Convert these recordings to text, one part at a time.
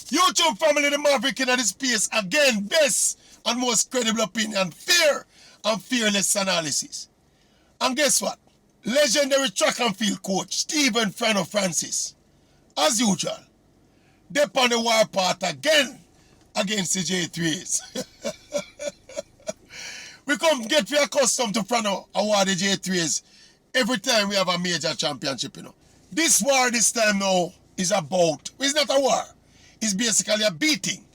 YouTube family, the Maverick in the space. Again, best and most credible opinion, fair and fearless analysis. And guess what? Legendary track and field coach Stephen Franno Francis, as usual, they on the war part again against the J3s. We come get we accustomed to Frano award the J3s every time we have a major championship, This war this time now is about, it's not a war, it's basically a beating.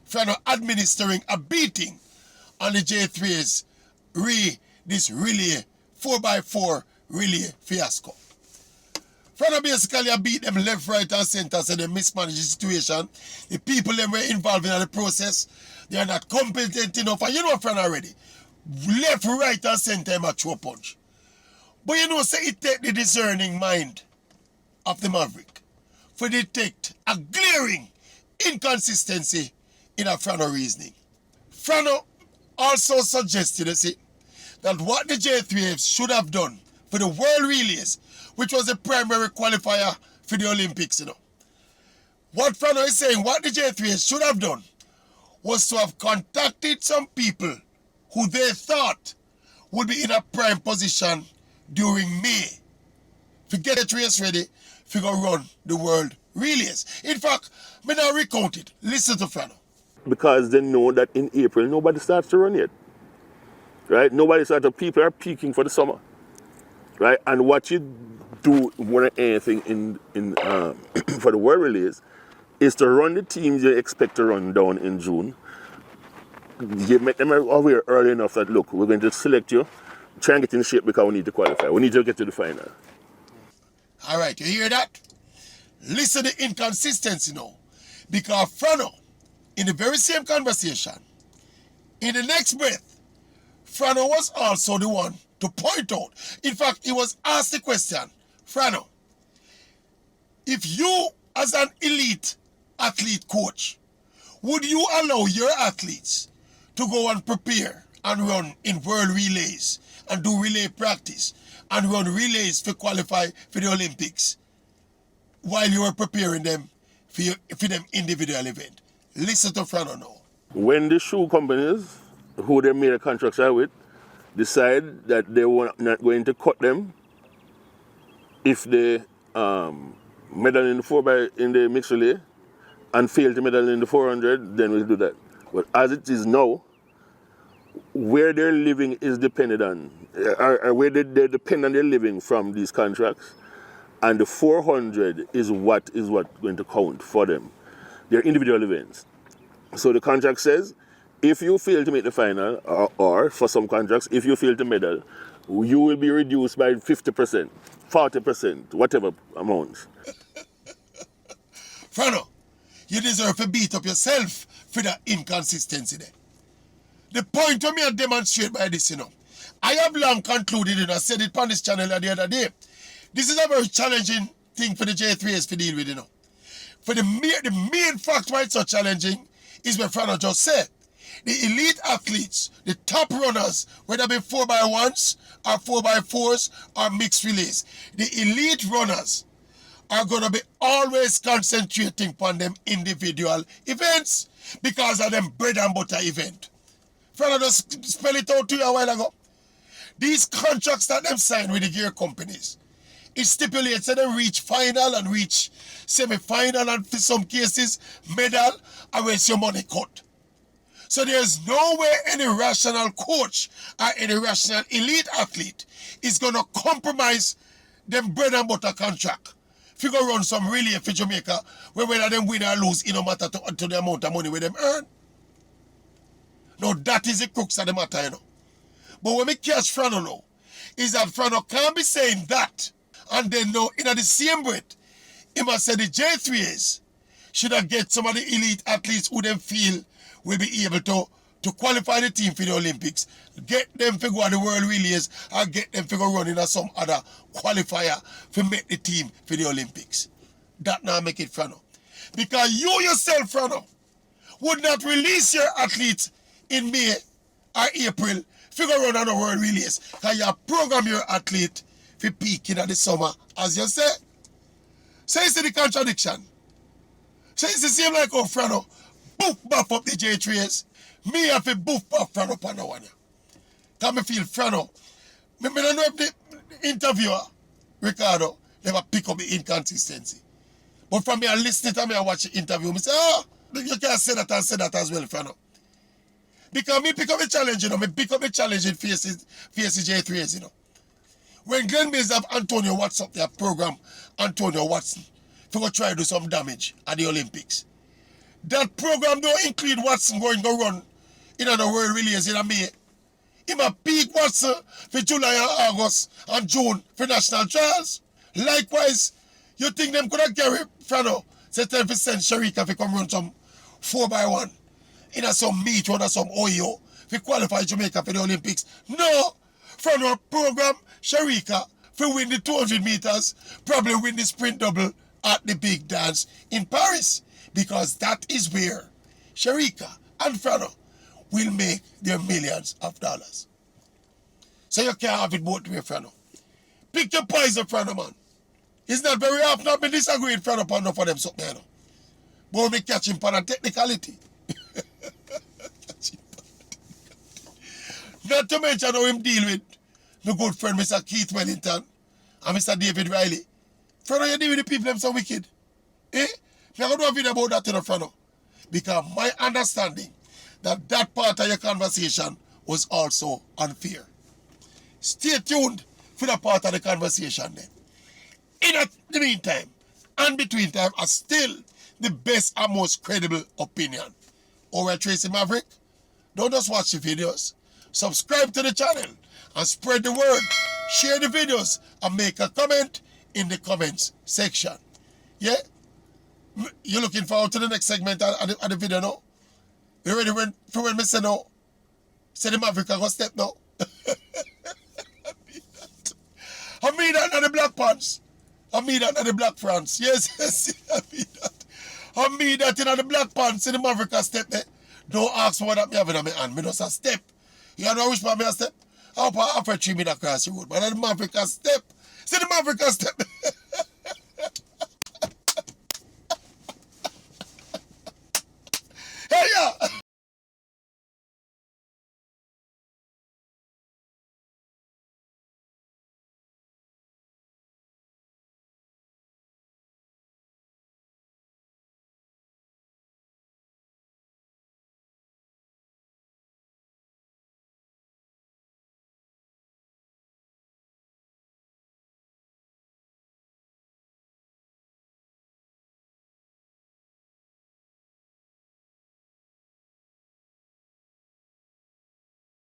Frano administering a beating on the J3s this relay 4x4 relay fiasco. Frano basically beat them left, right, and center, so they mismanaged the situation. The people that were involved in the process, they are not competent enough. And you know Frano already. Left, right, and center, him a throw punch. But say it take the discerning mind of the Maverick for detect a glaring inconsistency in a Frano reasoning. Frano also suggested, that what the J3Fs should have done for the World Relays, which was the primary qualifier for the Olympics, What Frano is saying, what the J3Fs should have done was to have contacted some people who they thought would be in a prime position during May. To get the race ready, to go run the World Relays. In fact, me now recount it. Listen to Frano. Because they know that in April, nobody starts to run yet. Right? Nobody starts to, people are peaking for the summer. Right? And what you do more than anything in for the World Relays is to run the teams you expect to run down in June. You make them aware early enough that, look, we're going to select you, try and get in shape because we need to qualify. We need to get to the final. All right, you hear that? Listen to the inconsistency now. Because Frano, in the very same conversation, in the next breath, Frano was also the one to point out. In fact, he was asked the question, Frano, if you as an elite athlete coach, would you allow your athletes to go and prepare and run in world relays and do relay practice and run relays to qualify for the Olympics while you were preparing them for them individual event? Listen to Frano now. When the shoe companies, who they made a contract with, decide that they were not going to cut them if they medal in the mixed relay and fail to medal in the 400, then we'll do that. But as it is now, where they're living is dependent on, where they depend on their living from these contracts, and the 400 is what going to count for them. They're individual events. So the contract says, if you fail to make the final, or for some contracts, if you fail to medal, you will be reduced by 50%, 40%, whatever amounts. Frano, you deserve to beat up yourself for that inconsistency there. The point of me I demonstrate by this, I have long concluded, I said it on this channel the other day, this is a very challenging thing for the J3s to deal with, For the main fact why it's so challenging is what Frano just said. The elite athletes, the top runners, whether it be 4x1s or 4x4s or mixed relays, the elite runners are going to be always concentrating on them individual events because of them bread and butter event. Frano just spell it out to you a while ago. These contracts that them sign with the gear companies, it stipulates that they reach final and reach semi-final and for some cases medal or else your money cut. So there's no way any rational coach or any rational elite athlete is going to compromise them bread and butter contract. If you go run some relay for Jamaica, where whether them win or lose, it no matter to the amount of money where them earn. Now that is the crux of the matter, But when we catch Frano now, is that Frano can't be saying that, and then now in the same breath, he must say the J3s should have get some of the elite athletes who them feel will be able to qualify the team for the Olympics, get them to go on the World Relays, or get them to go run in some other qualifier to make the team for the Olympics. That now make it Frano. Because you yourself, Frano, would not release your athletes in May or April to go run on the World Relays. Because you program your athlete for peaking in the summer, as you say. So you see the contradiction. So it's the same like how Frano boof buff up the J3s. Me have to boof buff Frano upon the one. Because me feel Frano. Me don't know if the interviewer, Ricardo, never pick up the inconsistency. But from me, I listen to me, I watch the interview, me say, oh, you can't say that and say that as well, Frano. Because me pick up the challenge, you know, me pick up the challenge in faces J3s, you know. When Glenn Mills have Antonio Watson up there, program Antonio Watson, to go try to do some damage at the Olympics. That program don't include Watson going to run in the world relays in May. Him a peak Watson for July and August and June for national trials. Likewise, you think them could have carry Frano, say 10% Sharika if come run some 4x1 in a some meet or some OEO if qualify Jamaica for the Olympics. No! Frano program Sharika for win the 200 meters, probably win the sprint double at the big dance in Paris. Because that is where Sharika and Frano will make their millions of dollars. So you can't have it both ways, Frano. Pick your poison, Frano, man. It's not very often I've been disagreeing with Frano upon enough of them something, you know. But we catch him for a technicality. Not to mention how him deal with my good friend Mr. Keith Wellington and Mr. David Riley. Frano, you deal with the people them so wicked. Eh? I'm going to do a video about that to the Frano. Because my understanding that part of your conversation was also unfair. Stay tuned for that part of the conversation then. In the meantime, and between time, are still the best and most credible opinion. Over Tracy Maverick, don't just watch the videos. Subscribe to the channel and spread the word. Share the videos and make a comment in the comments section. Yeah? You looking forward to the next segment of the video now? You ready for when me say no? Say the Maverick I go step now. I mean that not the black pants. I mean that not the black France. Yes, I mean that. I mean that in the black pants in the Maverick I step there. Don't ask me what that me have in my hand. Me just a step. You know which part me a step? I hope I offer 3 meter across the road. But the Maverick I step. See the Maverick I step.